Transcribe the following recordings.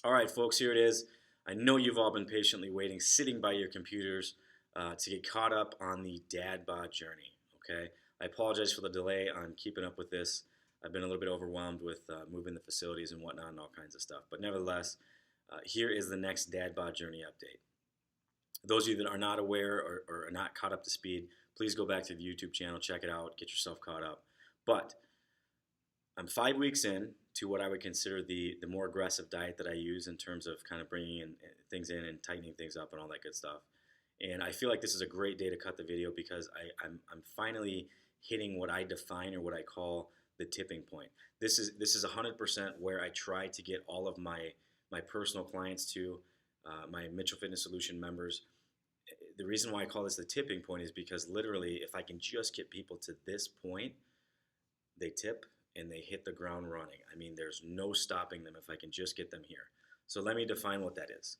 All right, folks, here it is. I know you've all been patiently waiting, sitting by your computers to get caught up on the Dad Bod Journey, okay? I apologize for the delay on keeping up with this. I've been a little bit overwhelmed with moving the facilities and whatnot and all kinds of stuff. But nevertheless, here is the next Dad Bod Journey update. Those of you that are not aware or are not caught up to speed, please go back to the YouTube channel, check it out, get yourself caught up. But I'm 5 weeks in to what I would consider the more aggressive diet that I use in terms of kind of bringing in things in and tightening things up and all that good stuff. And I feel like this is a great day to cut the video because I'm finally hitting what I define or what I call the tipping point. This is 100% where I try to get all of my personal clients to, my Mitchell Fitness Solution members. The reason why I call this the tipping point is because literally if I can just get people to this point, they tip and they hit the ground running. I mean, there's no stopping them if I can just get them here. So let me define what that is.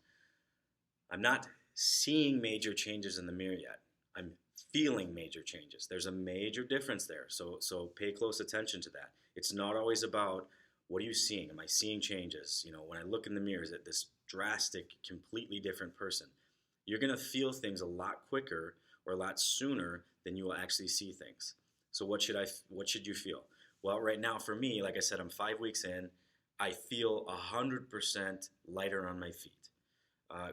I'm not seeing major changes in the mirror yet. I'm feeling major changes. There's a major difference there. So pay close attention to that. It's not always about what are you seeing? Am I seeing changes? You know, when I look in the mirror, is it this drastic, completely different person? You're gonna feel things a lot quicker or a lot sooner than you will actually see things. So what should you feel? Well, right now for me, like I said, I'm 5 weeks in. I feel 100% lighter on my feet.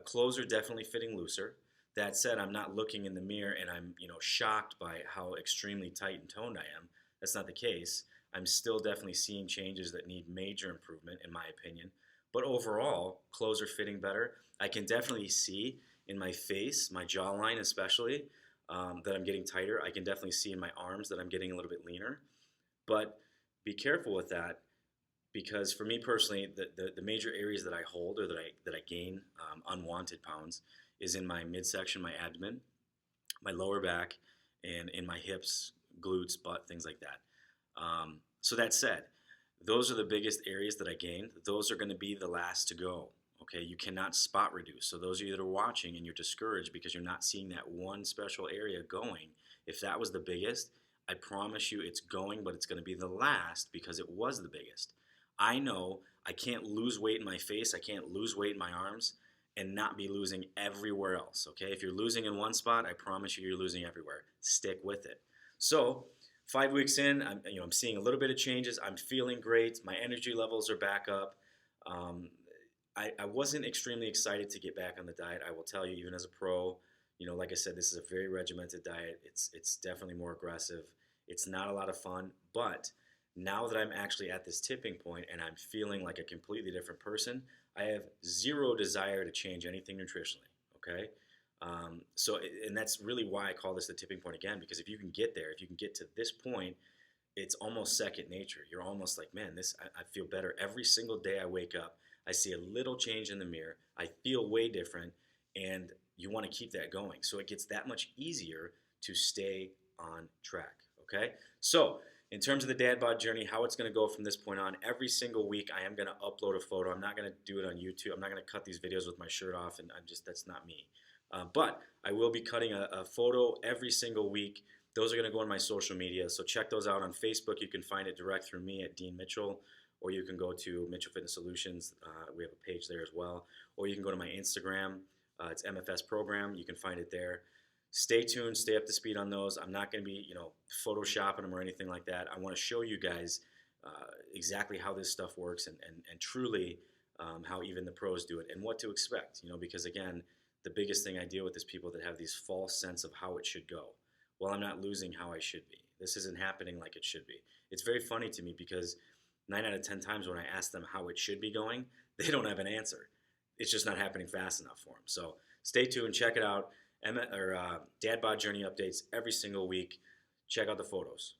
Clothes are definitely fitting looser. That said, I'm not looking in the mirror and I'm shocked by how extremely tight and toned I am. That's not the case. I'm still definitely seeing changes that need major improvement in my opinion. But overall, clothes are fitting better. I can definitely see in my face, my jawline especially, that I'm getting tighter. I can definitely see in my arms that I'm getting a little bit leaner. But be careful with that because for me personally, the major areas that I hold or that I gain unwanted pounds is in my midsection, my abdomen, my lower back, and in my hips, glutes, butt, things like that. So that said, those are the biggest areas that I gained. Those are going to be the last to go. Okay, you cannot spot reduce. So those of you that are watching and you're discouraged because you're not seeing that one special area going, if that was the biggest, I promise you it's going, but it's going to be the last because it was the biggest. I know I can't lose weight in my face, I can't lose weight in my arms and not be losing everywhere else, okay? If you're losing in one spot, I promise you you're losing everywhere. Stick with it. So 5 weeks in, I'm seeing a little bit of changes. I'm feeling great. My energy levels are back up. I wasn't extremely excited to get back on the diet. I will tell you, even as a pro, like I said, this is a very regimented diet. It's definitely more aggressive. It's not a lot of fun, but now that I'm actually at this tipping point and I'm feeling like a completely different person, I have zero desire to change anything nutritionally, okay? And that's really why I call this the tipping point again, because if you can get there, if you can get to this point, it's almost second nature. You're almost like, man, I feel better. Every single day I wake up, I see a little change in the mirror. I feel way different, and you want to keep that going. So it gets that much easier to stay on track, okay? So in terms of the Dad Bod Journey, how it's going to go from this point on, every single week I am going to upload a photo. I'm not going to do it on YouTube. I'm not going to cut these videos with my shirt off, and that's not me. But I will be cutting a photo every single week. Those are going to go on my social media, so check those out on Facebook. You can find it direct through me at Dean Mitchell, or you can go to Mitchell Fitness Solutions. We have a page there as well. Or you can go to my Instagram. It's MFS Program. You can find it there. Stay tuned. Stay up to speed on those. I'm not going to be, photoshopping them or anything like that. I want to show you guys exactly how this stuff works and truly how even the pros do it and what to expect, because again, the biggest thing I deal with is people that have these false sense of how it should go. Well, I'm not losing how I should be. This isn't happening like it should be. It's very funny to me because 9 out of 10 times when I ask them how it should be going, they don't have an answer. It's just not happening fast enough for them. So stay tuned, check it out. Dad Bod Journey updates every single week. Check out the photos.